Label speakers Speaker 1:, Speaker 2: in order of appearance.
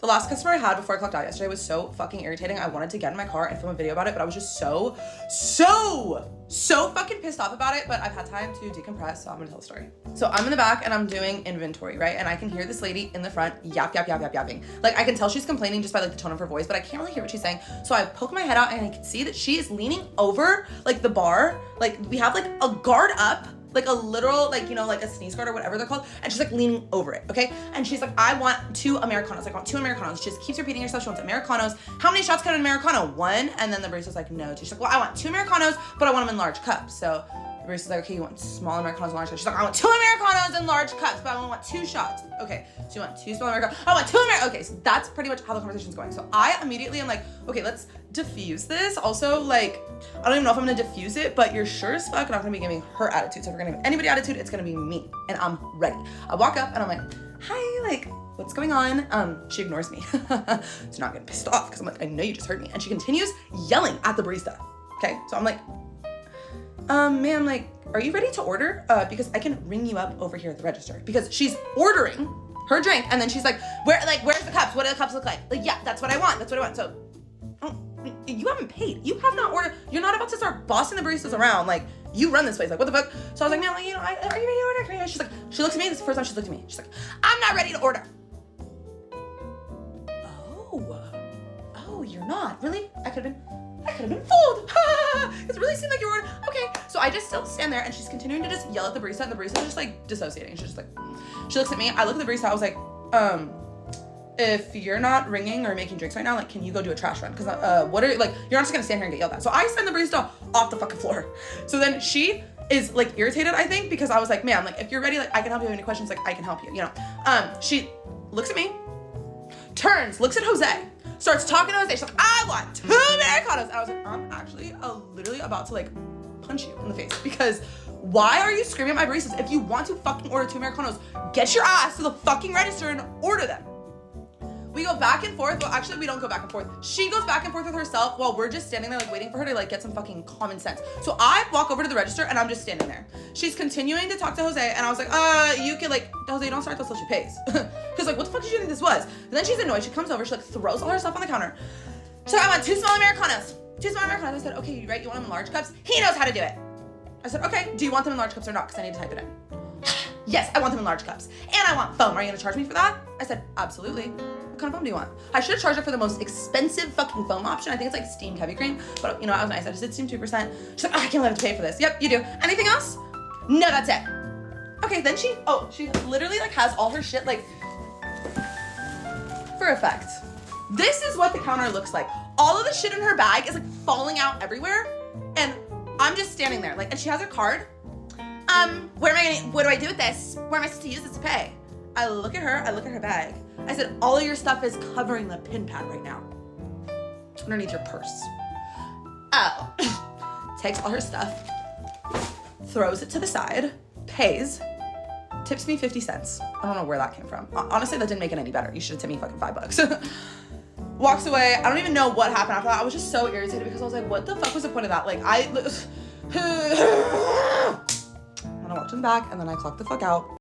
Speaker 1: The last customer I had before I clocked out yesterday was so fucking irritating. I wanted to get in my car and film a video about it, but I was just so fucking pissed off about it, but I've had time to decompress, so I'm gonna tell the story. So I'm in the back and I'm doing inventory, right? And I can hear this lady in the front yapping. Like, I can tell she's complaining just by like the tone of her voice, but I can't really hear what she's saying. So I poke my head out and I can see that she is leaning over like the bar. Like, we have like a guard up, like a literal, like, you know, like a sneeze guard or whatever they're called. And she's like leaning over it, okay? And she's like, I want 2 Americanos. Like, I want 2 Americanos. She just keeps repeating herself. She wants Americanos. How many shots can an Americano? 1. And then the barista's like, no. She's like, well, I want 2 Americanos, but I want them in large cups. So the barista's like, okay, you want small Americanos in large cups? She's like, I want 2 Americanos in large cups, but I only want 2 shots. Okay, so you want 2 small Americanos? I want 2 Americanos. Okay, so that's pretty much how the conversation's going. So I immediately am like, okay, let's diffuse this. Also, like, I don't even know if I'm gonna diffuse it, but you're sure as fuck not gonna be giving her attitude. So if we're gonna give anybody attitude, it's gonna be me, and I'm ready. I walk up and I'm like, hi, like, what's going on? She ignores me. So now I'm getting pissed off because I'm like, I know you just heard me. And she continues yelling at the barista. Okay, so I'm like, ma'am, like, are you ready to order? Because I can ring you up over here at the register. Because she's ordering her drink, and then she's like, where's the cups? What do the cups look like? Like, yeah, that's what I want. That's what I want. So, you haven't paid. You have not ordered. You're not about to start bossing the baristas around. Like, you run this place. Like, what the fuck? So I was like, man, like, you know, are you ready to order? She's like, she looks at me. This is the first time she's looked at me. She's like, I'm not ready to order. Oh, you're not? Really? I could have been fooled. It really seemed like you were, okay. So I just still stand there and she's continuing to just yell at the barista, and the barista's just like dissociating. She's just like, she looks at me, I look at the barista, I was like, if you're not ringing or making drinks right now, like, can you go do a trash run? Cause what are, like, you're not just gonna stand here and get yelled at. So I send the barista off the fucking floor. So then she is like irritated, I think, because I was like, man, like, if you're ready, like, I can help you. Have any questions? Like, I can help you, you know? She looks at me, turns, looks at Jose, starts talking to Jose. She's like, I want 2 Americanos. And I was like, I'm actually literally about to like punch you in the face, because why are you screaming at my baristas? If you want to fucking order 2 Americanos, get your ass to the fucking register and order them. We go back and forth. Well, actually, we don't go back and forth. She goes back and forth with herself while we're just standing there like waiting for her to like get some fucking common sense. So I walk over to the register and I'm just standing there. She's continuing to talk to Jose, and I was like, you could like, Jose, don't start until she pays. Cause like, what the fuck did you think this was? And then she's annoyed. She comes over, she like throws all her stuff on the counter. So I want 2 small Americanos. 2 small Americanos. I said, okay, you right? You want them in large cups? He knows how to do it. I said, okay, do you want them in large cups or not? Cause I need to type it in. Yes, I want them in large cups. And I want foam. Are you gonna charge me for that? I said, absolutely. What kind of foam do you want? I should have charged her for the most expensive fucking foam option. I think it's like steamed heavy cream, but you know, I was nice. I just did steamed 2%. She's like, I can't let to pay for this. Yep, you do. Anything else? No, that's it. Okay, then she literally like has all her shit like for effect. This is what the counter looks like. All of the shit in her bag is like falling out everywhere, and I'm just standing there like, and she has her card. What do I do with this? Where am I supposed to use this to pay? I look at her bag. I said, all of your stuff is covering the pin pad right now. Underneath your purse. Oh. Takes all her stuff, throws it to the side, pays, tips me 50 cents. I don't know where that came from. Honestly, that didn't make it any better. You should have tipped me fucking $5. Walks away. I don't even know what happened after that. I was just so irritated because I was like, what the fuck was the point of that? Like, and I walked in the back and then I clocked the fuck out.